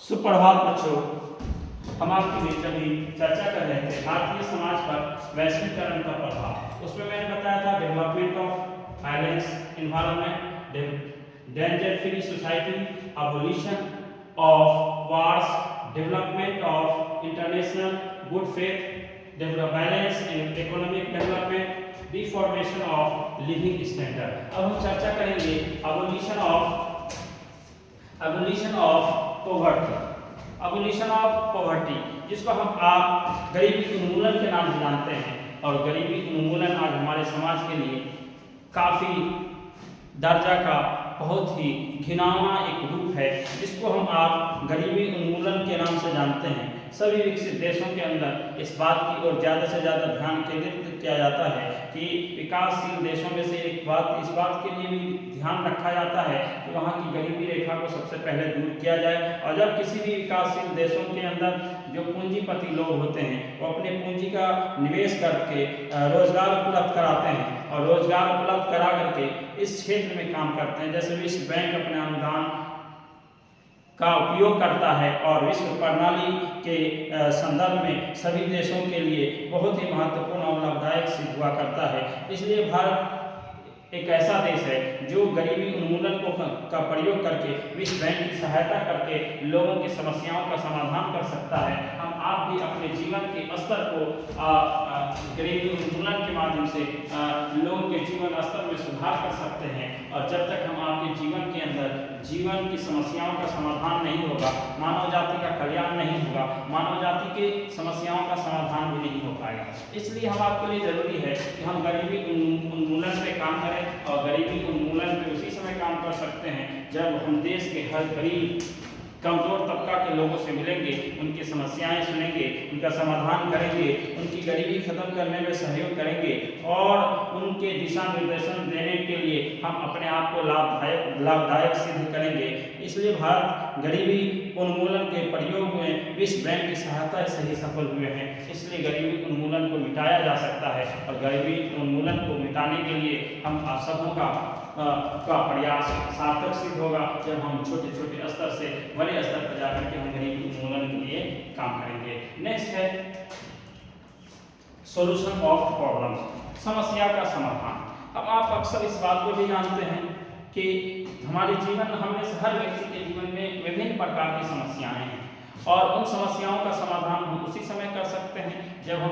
सुप्रभात बच्चों, हम आपके बीच अभी चर्चा कर रहे थे भारतीय समाज पर वैश्वीकरण का प्रभाव। उसमें मैंने बताया था development of violence environment, danger free society, abolition of wars, development of international good faith, violence in economic development, deformation of living standard. अब हम चर्चा करेंगे abolition of poverty, जिसको हम आप गरीबी उन्मूलन के नाम से जानते हैं। और गरीबी उन्मूलन आज हमारे समाज के लिए काफ़ी दर्जा का बहुत ही घिनौना एक रूप है, जिसको हम आप गरीबी उन्मूलन के नाम से जानते हैं। सभी विकसित देशों के अंदर इस बात की ओर ज़्यादा से ज़्यादा ध्यान केंद्रित किया जाता है कि विकासशील देशों में से इस बात के लिए भी ध्यान रखा जाता है कि वहाँ की गरीबी रेखा को सबसे पहले दूर किया जाए। और जब किसी भी विकासशील देशों के अंदर जो पूंजीपति लोग होते हैं वो अपने पूंजी का निवेश करके रोजगार उपलब्ध कराते हैं और रोजगार उपलब्ध करा करके इस क्षेत्र में काम करते हैं। जैसे विश्व बैंक अपने अनुदान का उपयोग करता है और विश्व प्रणाली के संदर्भ में सभी देशों के लिए बहुत ही महत्वपूर्ण और लाभदायक सिद्ध हुआ करता है। इसलिए भारत एक ऐसा देश है जो गरीबी उन्मूलन का प्रयोग करके विश्व बैंक की सहायता करके लोगों की समस्याओं का समाधान कर सकता है। हम आप भी अपने जीवन के स्तर को गरीबी उन्मूलन के माध्यम से लोगों के जीवन स्तर में सुधार कर सकते हैं। और जब तक हम आपके जीवन के अंदर जीवन की समस्याओं का समाधान नहीं होगा, मानव जाति का कल्याण नहीं होगा, मानव जाति के समस्याओं का समाधान भी नहीं हो पाएगा। इसलिए हम आपके लिए जरूरी है कि हम गरीबी उन्मूलन पे काम करें। और गरीबी उन्मूलन पे उसी समय काम कर सकते हैं जब हम देश के हर गरीब कमजोर तबका के लोगों से मिलेंगे, उनकी समस्याएं सुनेंगे, उनका समाधान करेंगे, उनकी गरीबी खत्म करने में सहयोग करेंगे और उनके दिशा निर्देशन देने के लिए हम अपने आप को लाभदायक सिद्ध करेंगे। इसलिए भारत गरीबी उन्मूलन के प्रयोग में विश्व बैंक की सहायता से ही सफल हुए हैं। इसलिए गरीबी उन्मूलन को मिटाया जा सकता है और गरीबी उन्मूलन को मिटाने के लिए हम आप सबों का प्रयास सार्थक सिद्ध होगा जब हम छोटे छोटे स्तर से बड़े स्तर पर जाकर के हम गरीबी उन्मूलन के लिए काम करेंगे। नेक्स्ट है सॉल्यूशन ऑफ प्रॉब्लम्स, समस्या का समाधान। अब आप अक्सर इस बात को भी जानते हैं कि हमारे जीवन हमने से हर व्यक्ति के जीवन में विभिन्न प्रकार की समस्याएं हैं और उन समस्याओं का समाधान हम उसी समय कर सकते हैं जब हम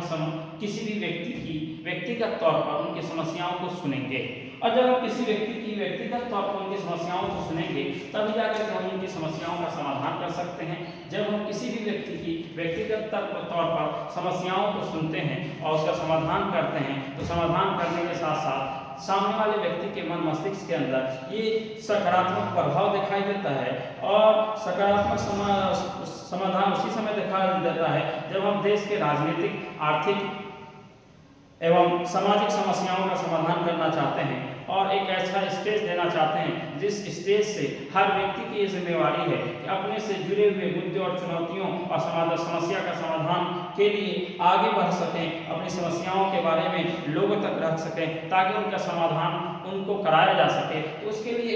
किसी भी व्यक्ति की व्यक्तिगत तौर पर उनकी समस्याओं को सुनेंगे। और जब हम किसी व्यक्ति की व्यक्तिगत तौर पर उनकी समस्याओं को सुनेंगे तभी जाकर के हम उनकी समस्याओं का समाधान कर सकते हैं। जब हम किसी भी व्यक्ति की व्यक्तिगत तौर पर समस्याओं को सुनते हैं और उसका समाधान करते हैं तो समाधान करने के साथ साथ सामने वाले व्यक्ति के मन मस्तिष्क के अंदर ये सकारात्मक प्रभाव दिखाई देता है। और सकारात्मक समाधान उसी समय दिखाई देता है जब हम देश के राजनीतिक, आर्थिक एवं सामाजिक समस्याओं का समाधान करना चाहते हैं और एक ऐसा स्टेज देना चाहते हैं जिस स्टेज से हर व्यक्ति की ये जिम्मेवारी है कि अपने से जुड़े हुए मुद्दे और चुनौतियों और समस्या का समाधान के लिए आगे बढ़ सकें, अपनी समस्याओं के बारे में लोगों तक रख सकें ताकि उनका समाधान उनको कराया जा सके। तो उसके लिए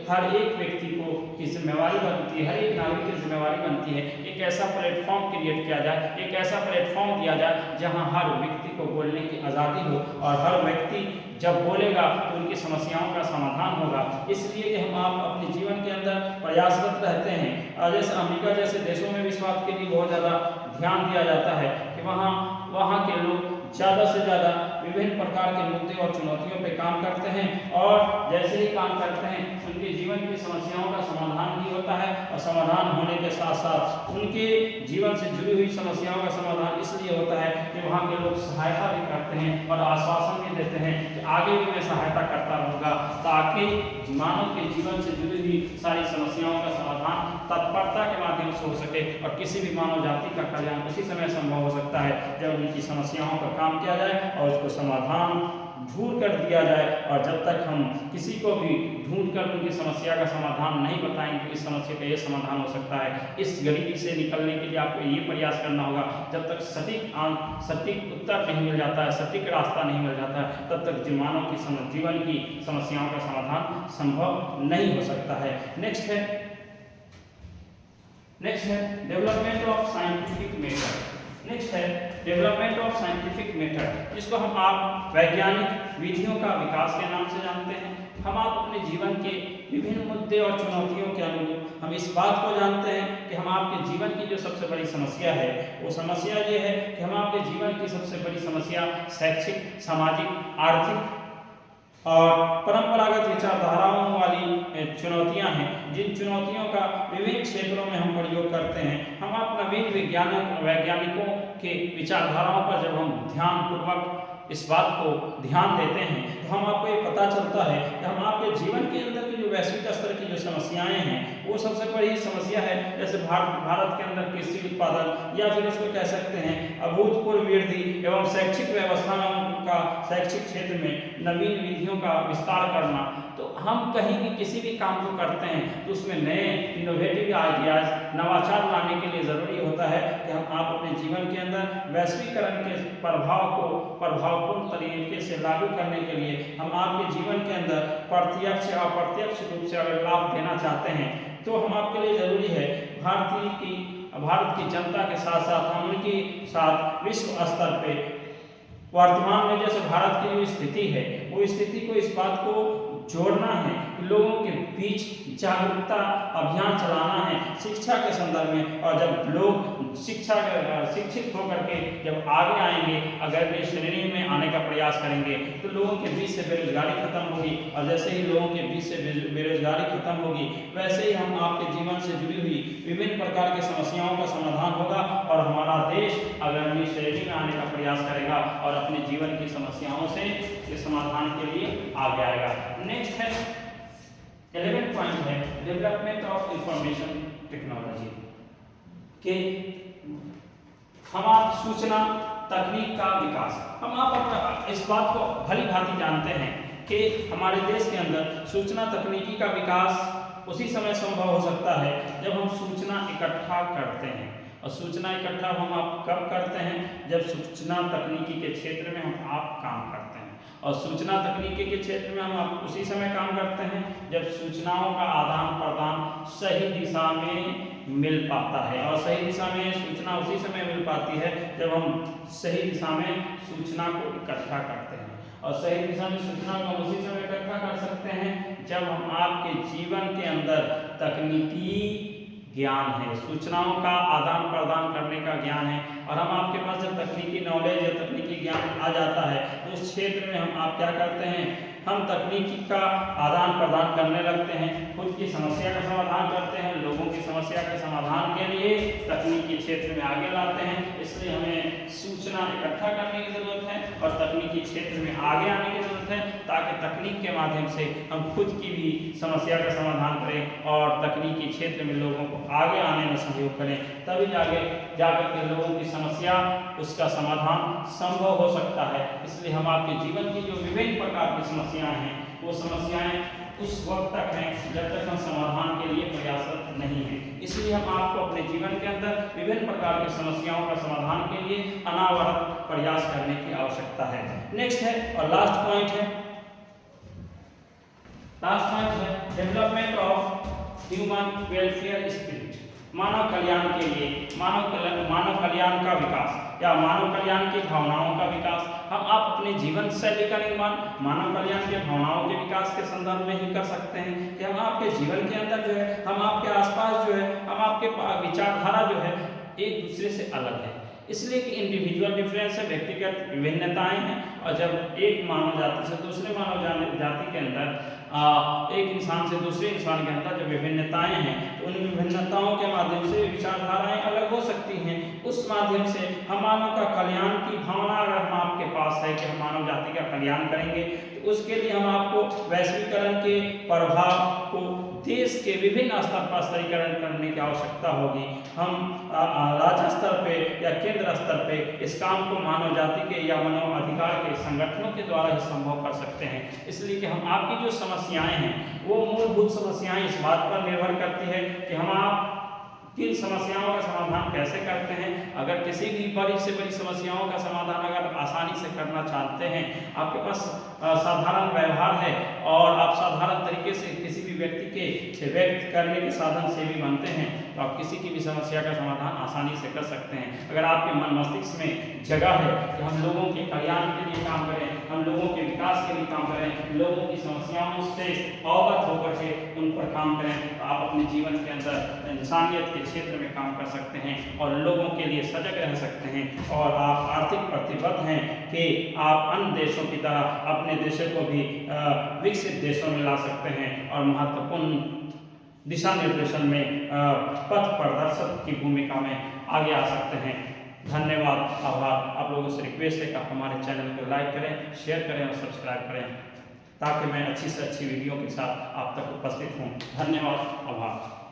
हर एक व्यक्ति को की जिम्मेवारी बनती है, हर एक नागरिक की जिम्मेवारी बनती है एक ऐसा प्लेटफॉर्म क्रिएट किया जाए, एक ऐसा प्लेटफॉर्म दिया जाए जहां हर व्यक्ति को बोलने की आज़ादी हो और हर व्यक्ति जब बोलेगा तो उनकी समस्याओं का समाधान होगा। इसलिए कि हम आप अपने जीवन के अंदर प्रयासरत रहते हैं और जैसे अमेरिका जैसे देशों में भी इस बात के लिए बहुत ज़्यादा ध्यान दिया जाता है कि वहाँ के लोग ज़्यादा से ज़्यादा विभिन्न प्रकार के मुद्दे और चुनौतियों पे काम करते हैं और जैसे ही काम करते हैं उनके जीवन की समस्याओं का समाधान भी होता है। और समाधान होने के साथ साथ उनके जीवन से जुड़ी हुई समस्याओं का समाधान इसलिए होता है कि वहाँ के लोग सहायता भी करते हैं और आश्वासन भी देते हैं कि आगे भी मैं सहायता करता रहूँगा ताकि मानव के जीवन से जुड़ी हुई सारी समस्याओं का समाधान तत्परता के माध्यम से हो सके। और किसी भी मानव जाति का कल्याण उसी समय संभव हो सकता है जब उनकी समस्याओं पर काम किया जाए और उसको समाधान ढूंढ कर दिया जाए। और जब तक हम किसी को भी ढूंढ कर उनकी समस्या का समाधान नहीं बताएंगे इस समस्या का ये समाधान हो सकता है, इस गरीबी से निकलने के लिए आपको ये प्रयास करना होगा जब तक सटीक उत्तर नहीं मिल जाता है, सटीक रास्ता नहीं मिल जाता है तब तक मानव की जीवन की समस्याओं का समाधान संभव नहीं हो सकता है। नेक्स्ट है development of scientific method. Next है डेवलपमेंट ऑफ साइंटिफिक मेथड, जिसको हम आप वैज्ञानिक विधियों का विकास के नाम से जानते हैं। हम आप अपने जीवन के विभिन्न मुद्दे और चुनौतियों के अनुरूप हम इस बात को जानते हैं कि हम आपके जीवन की जो सबसे बड़ी समस्या है वो समस्या ये है कि हम आपके जीवन की सबसे बड़ी समस्या शैक्षिक, सामाजिक, आर्थिक और परंपरागत विचारधाराओं वाली चुनौतियां हैं, जिन चुनौतियों का विभिन्न क्षेत्रों में हम प्रयोग करते हैं। हम आप नवीन वैज्ञानिकों के विचारधाराओं पर जब हम ध्यानपूर्वक इस बात को ध्यान देते हैं तो हम आपको ये पता चलता है कि हम आपके जीवन के अंदर की जो वैश्विक स्तर की जो समस्याएं हैं वो सबसे बड़ी समस्या है, जैसे भारत के अंदर कृषि उत्पादन, या फिर उसको कह सकते हैं अभूतपूर्व वृद्धि एवं शैक्षिक व्यवस्थाओं का शैक्षिक क्षेत्र में नवीन विधियों का विस्तार करना। तो हम कहीं भी किसी भी काम को करते हैं तो उसमें नए इनोवेटिव आइडियाज, नवाचार लाने के लिए ज़रूरी होता है कि हम आप अपने जीवन के अंदर वैश्वीकरण के प्रभाव को प्रभावपूर्ण तरीके से लागू करने के लिए हम आपके जीवन के अंदर प्रत्यक्ष या अप्रत्यक्ष रूप से अगर लाभ देना चाहते हैं तो हम आपके लिए ज़रूरी है भारत की जनता के साथ साथ हम उनके साथ विश्व स्तर पे वर्तमान में जैसे भारत की जो स्थिति है वो स्थिति को इस बात को जोड़ना है कि लोगों के बीच जागरूकता अभियान चलाना है शिक्षा के संदर्भ में। और जब लोग शिक्षित होकर के जब आगे आएंगे, अग्रणी श्रेणी में आने का प्रयास करेंगे तो लोगों के बीच से बेरोजगारी खत्म होगी, और जैसे ही लोगों के बीच से बेरोजगारी खत्म होगी वैसे ही हम आपके जीवन से जुड़ी हुई विभिन्न प्रकार की समस्याओं का समाधान होगा और हमारा देश अग्रणी श्रेणी में आने का प्रयास करेगा और अपने जीवन की समस्याओं से समाधान के लिए आगे आएगा। नेक्स्ट है 11 पॉइंट है डेवलपमेंट ऑफ इंफॉर्मेशन टेक्नोलॉजी के हम आप सूचना तकनीक का विकास। हम आप इस बात को भली भांति जानते हैं कि हमारे देश के अंदर सूचना तकनीकी का विकास उसी समय संभव हो सकता है जब हम सूचना इकट्ठा करते हैं। और सूचना इकट्ठा हम आप कब करते हैं? जब सूचना तकनीकी के क्षेत्र में हम आप काम करते हैं। और सूचना तकनीकी के क्षेत्र में हम आप उसी समय काम करते हैं जब सूचनाओं का आदान प्रदान सही दिशा में मिल पाता है। और सही दिशा में सूचना उसी समय मिल पाती है जब हम सही दिशा में सूचना को इकट्ठा करते हैं। और सही दिशा में सूचना को हम उसी समय इकट्ठा कर सकते हैं जब हम आपके जीवन के अंदर तकनीकी ज्ञान है, सूचनाओं का आदान प्रदान करने का ज्ञान है। और हम आपके पास जब तकनीकी नॉलेज या तकनीकी ज्ञान आ जाता है तो उस क्षेत्र में हम आप क्या करते हैं, हम तकनीकी का आदान प्रदान करने लगते हैं, खुद की समस्या का समाधान करते हैं, लोगों की समस्या के समाधान के लिए तकनीकी क्षेत्र में आगे लाते हैं। इसलिए हमें सूचना इकट्ठा करने की जरूरत है और तकनीकी क्षेत्र में आगे आने की जरूरत है ताकि तकनीक के माध्यम से हम खुद की भी समस्या का समाधान करें और तकनीकी क्षेत्र में लोगों को आगे आने में सहयोग करें। तभी जाकर के लोगों की समस्या उसका समाधान संभव हो सकता है। इसलिए हम आपके जीवन की जो विभिन्न प्रकार की समस्याएं हैं वो समस्याएं उस वक्त तक हैं जब तक हम समाधान के लिए प्रयासरत नहीं हैं। इसलिए हम आपको अपने जीवन के अंदर विभिन्न प्रकार की समस्याओं का समाधान के लिए अनावरत प्रयास करने की आवश्यकता है। नेक्स्ट है और लास्ट पॉइंट है development of human welfare spirit, मानव कल्याण के लिए मानव कल्याण का विकास या मानव कल्याण की भावनाओं का विकास। हम आप अपने जीवन शैली का निर्माण मानव कल्याण के भावनाओं के विकास के संदर्भ में ही कर सकते हैं कि हम आपके जीवन के अंदर जो है, हम आपके आसपास जो है, हम आपके विचारधारा जो है एक दूसरे से अलग है। इसलिए कि इंडिविजुअल डिफरेंस है, व्यक्तिगत विभिन्नताएं हैं। और जब एक मानव जाति से दूसरे मानव जाति के अंदर एक इंसान से दूसरे इंसान के अंदर जो विभिन्नताएं हैं तो उन विभिन्नताओं के माध्यम से विचारधाराएं अलग हो सकती हैं। उस माध्यम से हम मानव का कल्याण की भावना अगर हम आपके पास है कि हम मानव जाति का कल्याण करेंगे तो उसके लिए हम आपको वैश्वीकरण के प्रभाव को देश के विभिन्न स्तर पर स्तरीकरण करने की आवश्यकता होगी। हम राज्य स्तर पे या केंद्र स्तर पे इस काम को मानव जाति के या मानव अधिकार के संगठनों के द्वारा ही संभव कर सकते हैं। इसलिए कि हम आपकी जो समस्याएं हैं वो मूलभूत समस्याएं इस बात पर निर्भर करती है कि हम आप किन समस्याओं का समाधान कैसे करते हैं। अगर किसी भी बड़ी से बड़ी समस्याओं का समाधान अगर आसानी से करना चाहते हैं, आपके पास साधारण व्यवहार है और आप साधारण तरीके से किसी भी व्यक्ति के व्यक्त करने के साधन से भी बनते हैं तो आप किसी की भी समस्या का समाधान आसानी से कर सकते हैं। अगर आपके मन मस्तिष्क में जगह है कि हम लोगों के कल्याण के लिए काम करें, हम लोगों के विकास के लिए काम करें, लोगों की समस्याओं से अवगत होकर के उन पर काम करें, तो आप अपने जीवन के अंदर इंसानियत के क्षेत्र में काम कर सकते हैं और लोगों के लिए सजग रह सकते हैं। और आप आर्थिक प्रतिबद्ध हैं कि आप अन्य देशों की तरह अपने देशों को भी विकसित देशों में ला सकते हैं और महत्वपूर्ण दिशा निर्देशन में पथ प्रदर्शक की भूमिका में आगे आ सकते हैं। धन्यवाद, आभार। आप लोगों से रिक्वेस्ट है कि आप हमारे चैनल को लाइक करें, शेयर करें और सब्सक्राइब करें ताकि मैं अच्छी से अच्छी वीडियो के साथ आप तक उपस्थित हूँ। धन्यवाद, आभार।